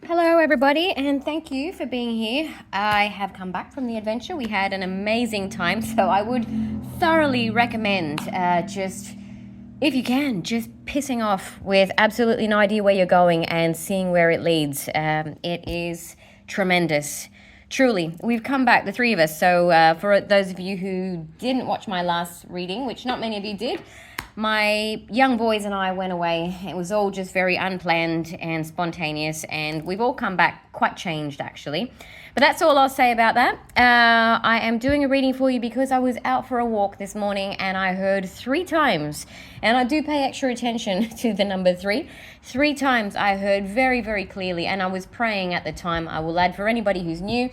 Hello, everybody, and thank you for being here. I have come back from the adventure. We had an amazing time, so I would thoroughly recommend if you can, just pissing off with absolutely no idea where you're going and seeing where it leads. It is tremendous. Truly, we've come back, the three of us. So for those of you who didn't watch my last reading, which not many of you did, my young boys and I went away. It was all just very unplanned and spontaneous, and we've all come back quite changed, actually. But that's all I'll say about that. I am doing a reading for you because I was out for a walk this morning and I heard 3 times, and I do pay extra attention to the number 3. 3 times I heard very, very clearly, and I was praying at the time. I will add, for anybody who's new,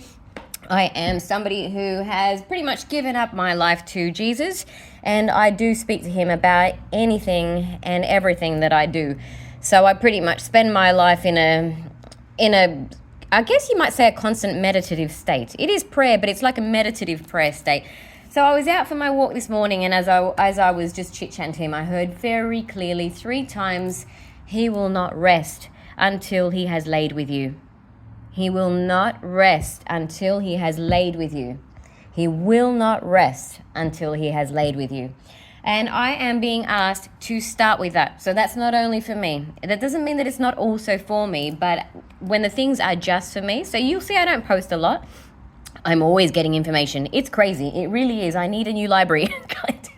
I am somebody who has pretty much given up my life to Jesus, and I do speak to him about anything and everything that I do. So I pretty much spend my life in a I guess you might say a constant meditative state. It is prayer, but it's like a meditative prayer state. So I was out for my walk this morning, and as I was just chit-chatting to him, I heard very clearly 3 times, "He will not rest until he has laid with you." He will not rest until he has laid with you. He will not rest until he has laid with you. And I am being asked to start with that. So that's not only for me. That doesn't mean that it's not also for me, but when the things are just for me, so you'll see I don't post a lot. I'm always getting information. It's crazy. It really is. I need a new library.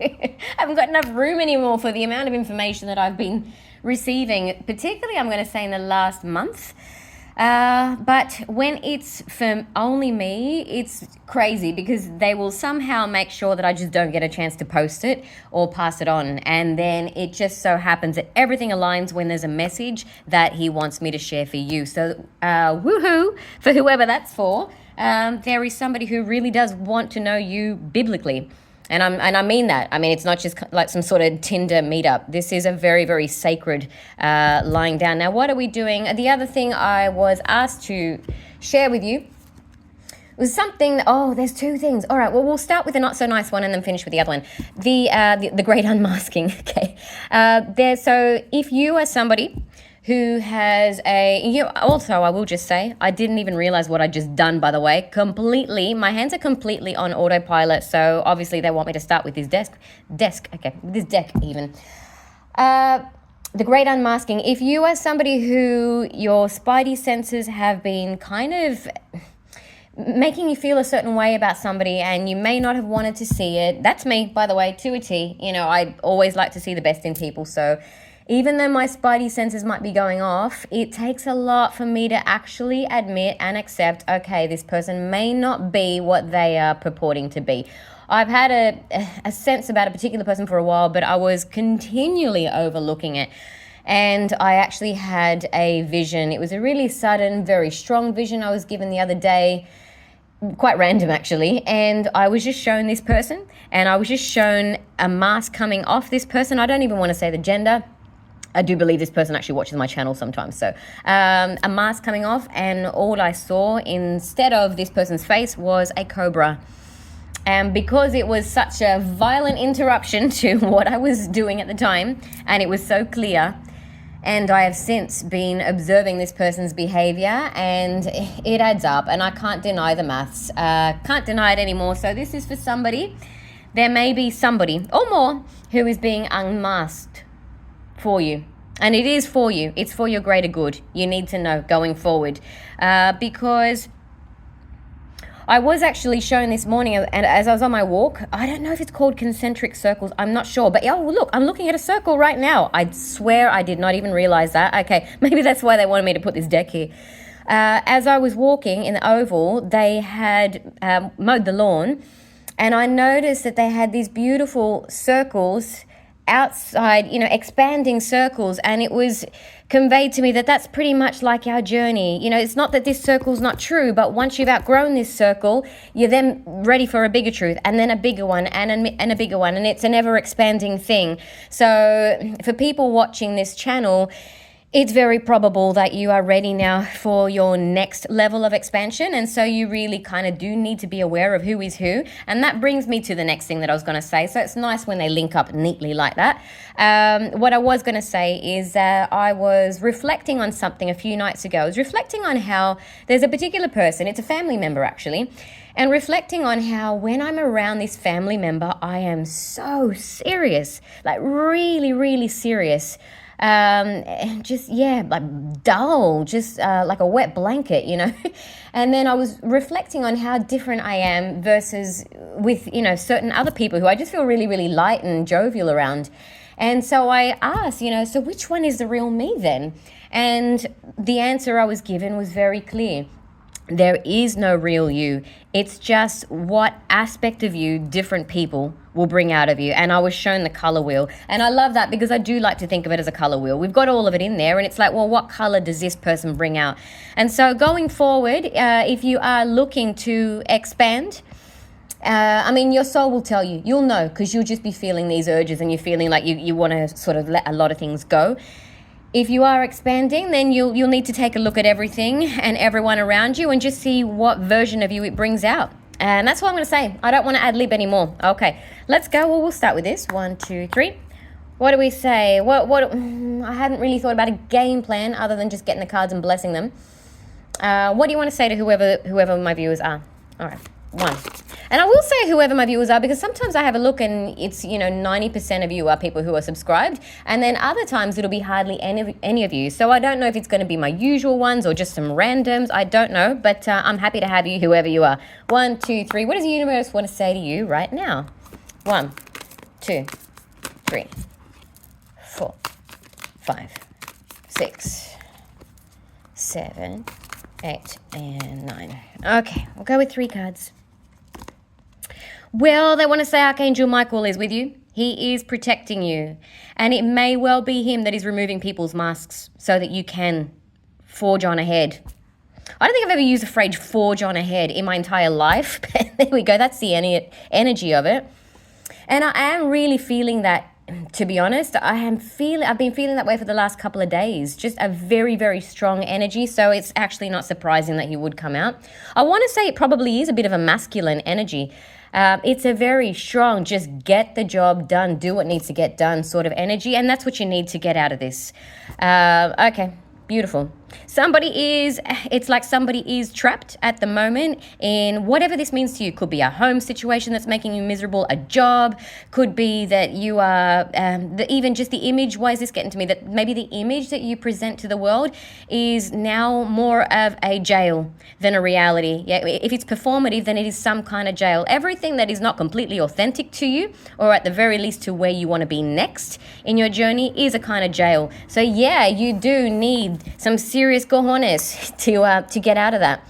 I haven't got enough room anymore for the amount of information that I've been receiving, particularly I'm going to say in the last month. But when it's for only me, it's crazy because they will somehow make sure that I just don't get a chance to post it or pass it on. And then it just so happens that everything aligns when there's a message that he wants me to share for you. So, woohoo, for whoever that's for. There is somebody who really does want to know you biblically. And I mean that. I mean, it's not just like some sort of Tinder meetup. This is a very, very sacred lying down. Now, what are we doing? The other thing I was asked to share with you was something. There's 2 things. All right. Well, we'll start with the not so nice one and then finish with the other one. The great unmasking. Okay. So if you are somebody who has also, I will just say, I didn't even realize what I'd just done, by the way. My hands are completely on autopilot, so obviously they want me to start with this deck even. The great unmasking. If you are somebody who your spidey senses have been kind of making you feel a certain way about somebody and you may not have wanted to see it, that's me, by the way, to a T. I always like to see the best in people, so even though my spidey senses might be going off, it takes a lot for me to actually admit and accept, okay, this person may not be what they are purporting to be. I've had a sense about a particular person for a while, but I was continually overlooking it. And I actually had a vision. It was a really sudden, very strong vision I was given the other day. Quite random, actually. And I was just shown this person, and I was just shown a mask coming off this person. I don't even want to say the gender. I do believe this person actually watches my channel sometimes. So a mask coming off, and all I saw instead of this person's face was a cobra. And because it was such a violent interruption to what I was doing at the time, and it was so clear, and I have since been observing this person's behavior, and it adds up, and I can't deny the maths. Can't deny it anymore. So this is for somebody. There may be somebody or more who is being unmasked for you. And it is for you. It's for your greater good. You need to know going forward. Because I was actually shown this morning, and as I was on my walk, I don't know if it's called concentric circles. I'm not sure. But look, I'm looking at a circle right now. I swear I did not even realize that. Okay, maybe that's why they wanted me to put this deck here. As I was walking in the oval, they had mowed the lawn, and I noticed that they had these beautiful circles outside, expanding circles, and it was conveyed to me that that's pretty much like our journey. It's not that this circle's not true, but once you've outgrown this circle, you're then ready for a bigger truth, and then a bigger one, and a bigger one, and it's an ever expanding thing. So for people watching this channel, it's very probable that you are ready now for your next level of expansion. And so you really kind of do need to be aware of who is who. And that brings me to the next thing that I was going to say. So it's nice when they link up neatly like that. What I was going to say is that I was reflecting on something a few nights ago. I was reflecting on how there's a particular person, it's a family member actually, and reflecting on how when I'm around this family member, I am so serious, like really, really serious. Just like dull, just like a wet blanket, you know. And then I was reflecting on how different I am versus with, you know, certain other people who I just feel really, really light and jovial around. And so I asked, you know, so which one is the real me then? And the answer I was given was very clear. There is no real you. It's just what aspect of you different people will bring out of you. And I was shown the color wheel. And I love that because I do like to think of it as a color wheel. We've got all of it in there. And it's like, well, what color does this person bring out? And so going forward, if you are looking to expand, I mean, your soul will tell you. You'll know because you'll just be feeling these urges and you're feeling like you want to sort of let a lot of things go. If you are expanding, then you'll need to take a look at everything and everyone around you and just see what version of you it brings out. And that's what I'm going to say. I don't want to ad-lib anymore. Okay, let's go. Well, we'll start with this. 1, 2, 3. What do we say? I hadn't really thought about a game plan other than just getting the cards and blessing them. What do you want to say to whoever my viewers are? All right, 1. And I will say whoever my viewers are because sometimes I have a look and it's, you know, 90% of you are people who are subscribed. And then other times it'll be hardly any of you. So I don't know if it's going to be my usual ones or just some randoms. I don't know. But I'm happy to have you, whoever you are. 1, 2, 3. What does the universe want to say to you right now? 1, 2, 3, 4, 5, 6, 7, 8, and 9. Okay, we'll go with 3 cards. Well, they want to say Archangel Michael is with you. He is protecting you. And it may well be him that is removing people's masks so that you can forge on ahead. I don't think I've ever used the phrase forge on ahead in my entire life. But there we go. That's the energy of it. And I am really feeling that, to be honest. I've been feeling that way for the last couple of days. Just a very, very strong energy. So it's actually not surprising that he would come out. I want to say it probably is a bit of a masculine energy. It's a very strong, just get the job done, do what needs to get done sort of energy. And that's what you need to get out of this. Okay, beautiful. It's like somebody is trapped at the moment in whatever this means to you. Could be a home situation that's making you miserable, a job, could be that you are, even just the image, why is this getting to me? That maybe the image that you present to the world is now more of a jail than a reality. Yeah, if it's performative, then it is some kind of jail. Everything that is not completely authentic to you, or at the very least to where you want to be next in your journey, is a kind of jail. So yeah, you do need some serious cojones to get out of that.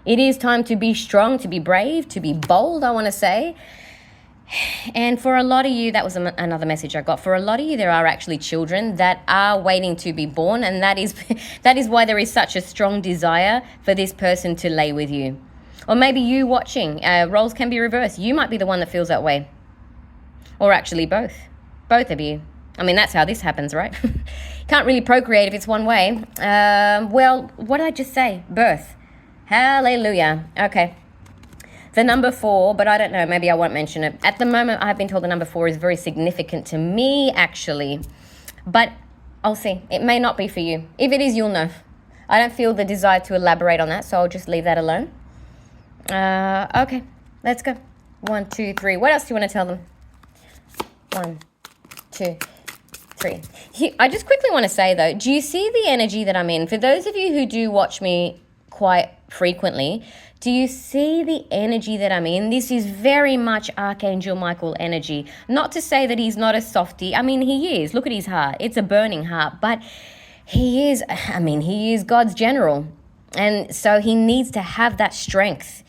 It is time to be strong, to be brave, to be bold, I want to say. And for a lot of you, that was another message I got. For a lot of you, there are actually children that are waiting to be born, and that is why there is such a strong desire for this person to lay with you. Or maybe you watching, roles can be reversed. You might be the one that feels that way. Or actually both of you. I mean, that's how this happens, right? Can't really procreate if it's one way. Well, what did I just say? Birth. Hallelujah. Okay. The number 4, but I don't know, maybe I won't mention it. At the moment, I've been told the number 4 is very significant to me, actually. But I'll see. It may not be for you. If it is, you'll know. I don't feel the desire to elaborate on that, so I'll just leave that alone. Okay, let's go. 1, 2, 3. What else do you want to tell them? 1, 2, 3. I just quickly want to say, though, do you see the energy that I'm in? For those of you who do watch me quite frequently, do you see the energy that I'm in? This is very much Archangel Michael energy. Not to say that he's not a softie. I mean, he is. Look at his heart. It's a burning heart. But he is God's general. And so he needs to have that strength.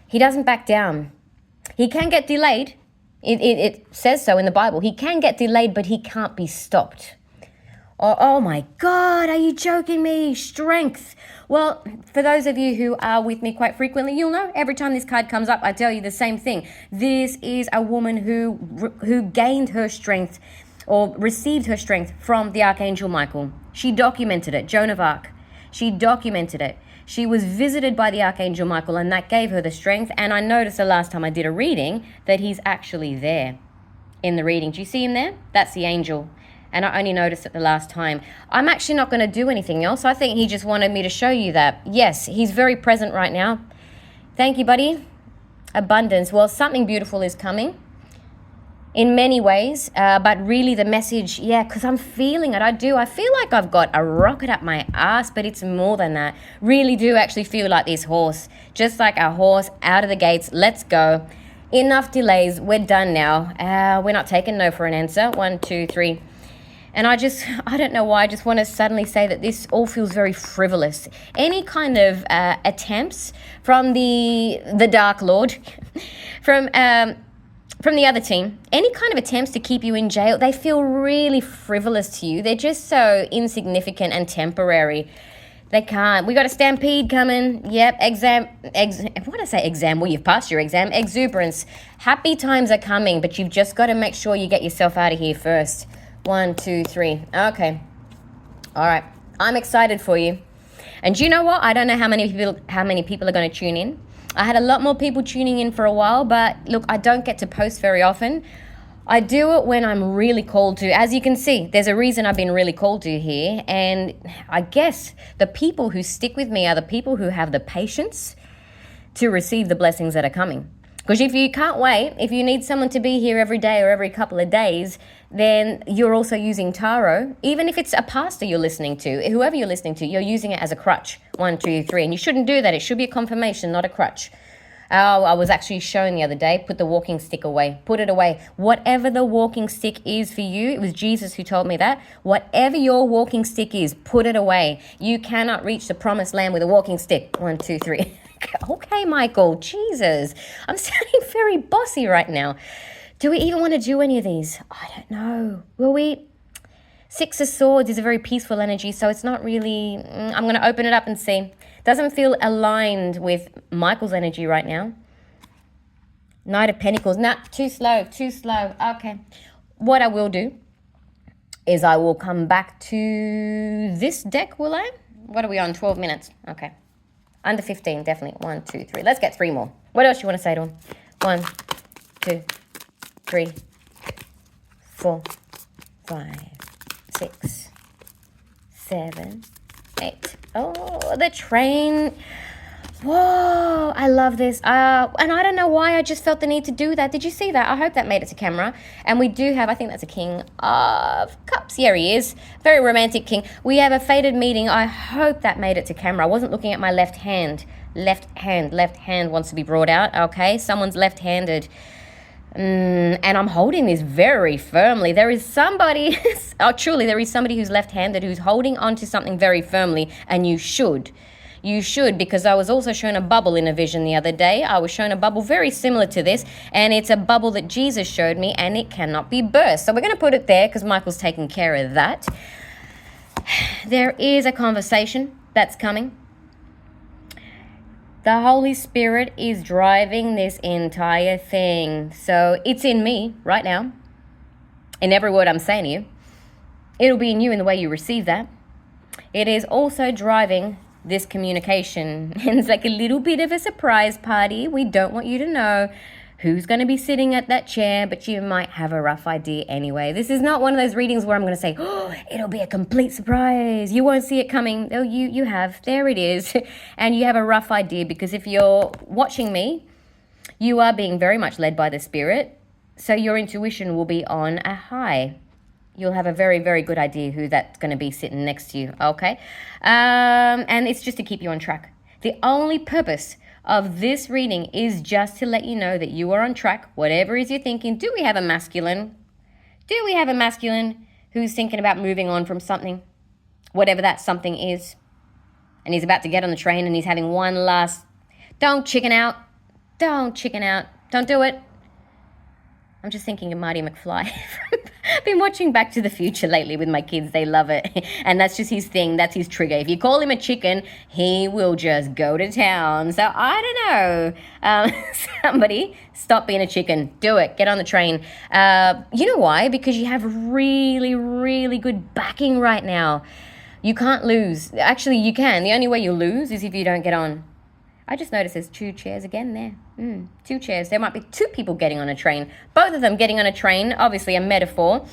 He doesn't back down. He can get delayed. It says so in the Bible. He can get delayed, but he can't be stopped. Oh my God, are you joking me? Strength. Well, for those of you who are with me quite frequently, you'll know every time this card comes up, I tell you the same thing. This is a woman who gained her strength or received her strength from the Archangel Michael. She documented it, Joan of Arc. She documented it. She was visited by the Archangel Michael, and that gave her the strength. And I noticed the last time I did a reading that he's actually there in the reading. Do you see him there? That's the angel. And I only noticed it the last time. I'm actually not going to do anything else. I think he just wanted me to show you that. Yes, he's very present right now. Thank you, buddy. Abundance. Well, something beautiful is coming in many ways, but really the message, because I'm feeling it. I feel like I've got a rocket up my ass, but it's more than that. Really do actually feel like this horse, just like a horse out of the gates. Let's go. Enough delays. We're done now. We're not taking no for an answer. 1, 2, 3. And I don't know why, I just want to suddenly say that this all feels very frivolous. Any kind of attempts from the Dark Lord, from the other team, any kind of attempts to keep you in jail, they feel really frivolous to you. They're just so insignificant and temporary. They can't. We got a stampede coming. Yep, what did I say, exam? Well, you've passed your exam. Exuberance. Happy times are coming, but you've just got to make sure you get yourself out of here first. 1, 2, 3. Okay. All right. I'm excited for you. And you know what? I don't know how many people are going to tune in. I had a lot more people tuning in for a while, but look, I don't get to post very often. I do it when I'm really called to. As you can see, there's a reason I've been really called to here. And I guess the people who stick with me are the people who have the patience to receive the blessings that are coming. Because if you can't wait, if you need someone to be here every day or every couple of days, then you're also using tarot. Even if it's a pastor you're listening to, whoever you're listening to, you're using it as a crutch. 1, 2, 3. And you shouldn't do that. It should be a confirmation, not a crutch. I was actually shown the other day, put the walking stick away. Put it away. Whatever the walking stick is for you, it was Jesus who told me that. Whatever your walking stick is, put it away. You cannot reach the promised land with a walking stick. 1, 2, 3. Okay, Michael, Jesus. I'm sounding very bossy right now. Do we even want to do any of these? I don't know. Will we? 6 of Swords is a very peaceful energy, so it's not really... I'm going to open it up and see. Doesn't feel aligned with Michael's energy right now. Knight of Pentacles. Nah, too slow. Okay. What I will do is I will come back to this deck, will I? What are we on? 12 minutes. Okay. Under 15, definitely. 1, 2, 3. Let's get 3 more. What else you want to say to him? 1, 2, 3, 4, 5, 6, 7, 8. Oh, the train. Whoa, I love this. And I don't know why I just felt the need to do that. Did you see that? I hope that made it to camera. And we do have, I think that's a King of Cups. Here he is. Very romantic king. We have a fated meeting. I hope that made it to camera. I wasn't looking at my left hand. Left hand wants to be brought out. Okay, someone's left-handed. And I'm holding this very firmly. There is somebody, truly, there is somebody who's left-handed who's holding onto something very firmly, and you should. You should, because I was also shown a bubble in a vision the other day. I was shown a bubble very similar to this, and it's a bubble that Jesus showed me, and it cannot be burst. So we're going to put it there because Michael's taking care of that. There is a conversation that's coming. The Holy Spirit is driving this entire thing. So it's in me right now. In every word I'm saying to you. It'll be in you in the way you receive that. It is also driving this communication. And it's like a little bit of a surprise party. We don't want you to know who's going to be sitting at that chair, but you might have a rough idea anyway. This is not one of those readings where I'm going to say, oh, it'll be a complete surprise. You won't see it coming. Oh, you have. There it is. And you have a rough idea, because if you're watching me, you are being very much led by the Spirit. So your intuition will be on a high. You'll have a very, very good idea who that's going to be sitting next to you, okay? And it's just to keep you on track. The only purpose of this reading is just to let you know that you are on track, whatever it is you're thinking. Do we have a masculine? Do we have a masculine who's thinking about moving on from something, whatever that something is? And he's about to get on the train and he's having one last, don't chicken out. Don't chicken out. Don't do it. I'm just thinking of Marty McFly I've been watching Back to the Future lately with my kids. They love it. And that's just his thing. That's his trigger. If you call him a chicken, he will just go to town. So I don't know. Somebody stop being a chicken. Do it. Get on the train. You know why? Because you have really, really good backing right now. You can't lose. Actually, you can. The only way you lose is if you don't get on. I just noticed there's 2 chairs again there. 2 chairs. There might be 2 people getting on a train. Both of them getting on a train, obviously a metaphor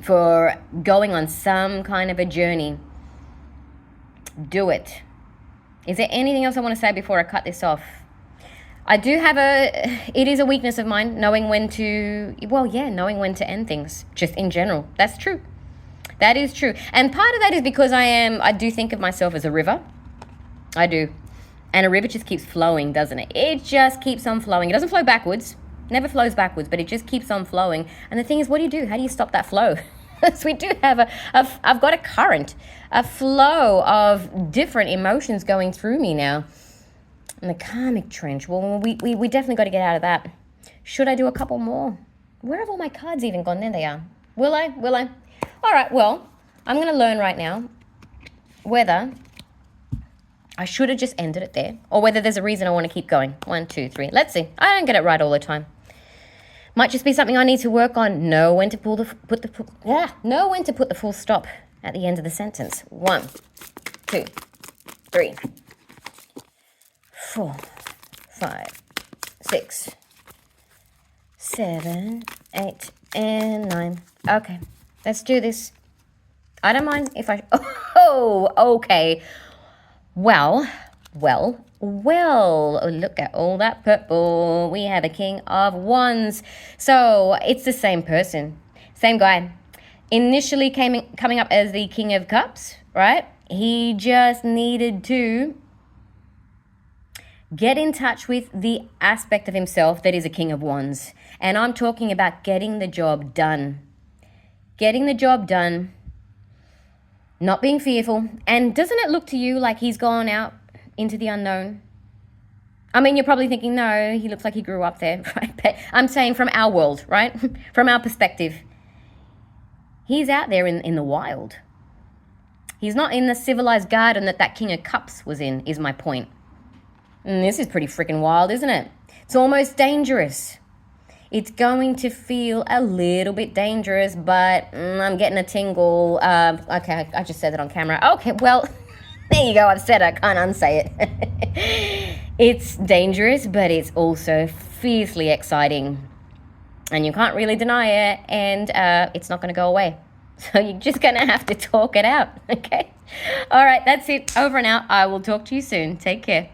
for going on some kind of a journey. Do it. Is there anything else I want to say before I cut this off? I do have it is a weakness of mine, knowing when to end things, just in general. That's true. That is true. And part of that is because I do think of myself as a river. I do. And a river just keeps flowing, doesn't it? It just keeps on flowing. It doesn't flow backwards. Never flows backwards, but it just keeps on flowing. And the thing is, what do? How do you stop that flow? So we do have I've got a current, a flow of different emotions going through me now. And the karmic trench, well, we definitely got to get out of that. Should I do a couple more? Where have all my cards even gone? There they are. Will I? All right, well, I'm going to learn right now whether I should have just ended it there, or whether there's a reason I want to keep going. 1, 2, 3. Let's see. I don't get it right all the time. Might just be something I need to work on. Know when to put the full stop at the end of the sentence. 1, 2, 3, 4, 5, 6, 7, 8, and 9. Okay, let's do this. I don't mind if I... Oh, okay. Well, look at all that purple. We have a King of Wands. So it's the same person, same guy. Initially coming up as the King of Cups, right? He just needed to get in touch with the aspect of himself that is a King of Wands. And I'm talking about getting the job done. Getting the job done. Not being fearful. And doesn't it look to you like he's gone out into the unknown? I mean, you're probably thinking, no, he looks like he grew up there, right? But I'm saying from our world, right? From our perspective. He's out there in the wild. He's not in the civilized garden that King of Cups was in, is my point. And this is pretty freaking wild, isn't it? It's almost dangerous. It's going to feel a little bit dangerous, but I'm getting a tingle. Okay, I just said that on camera. Okay, well, there you go. I've said it. I can't unsay it. It's dangerous, but it's also fiercely exciting. And you can't really deny it, and it's not going to go away. So you're just going to have to talk it out, okay? All right, that's it. Over and out. I will talk to you soon. Take care.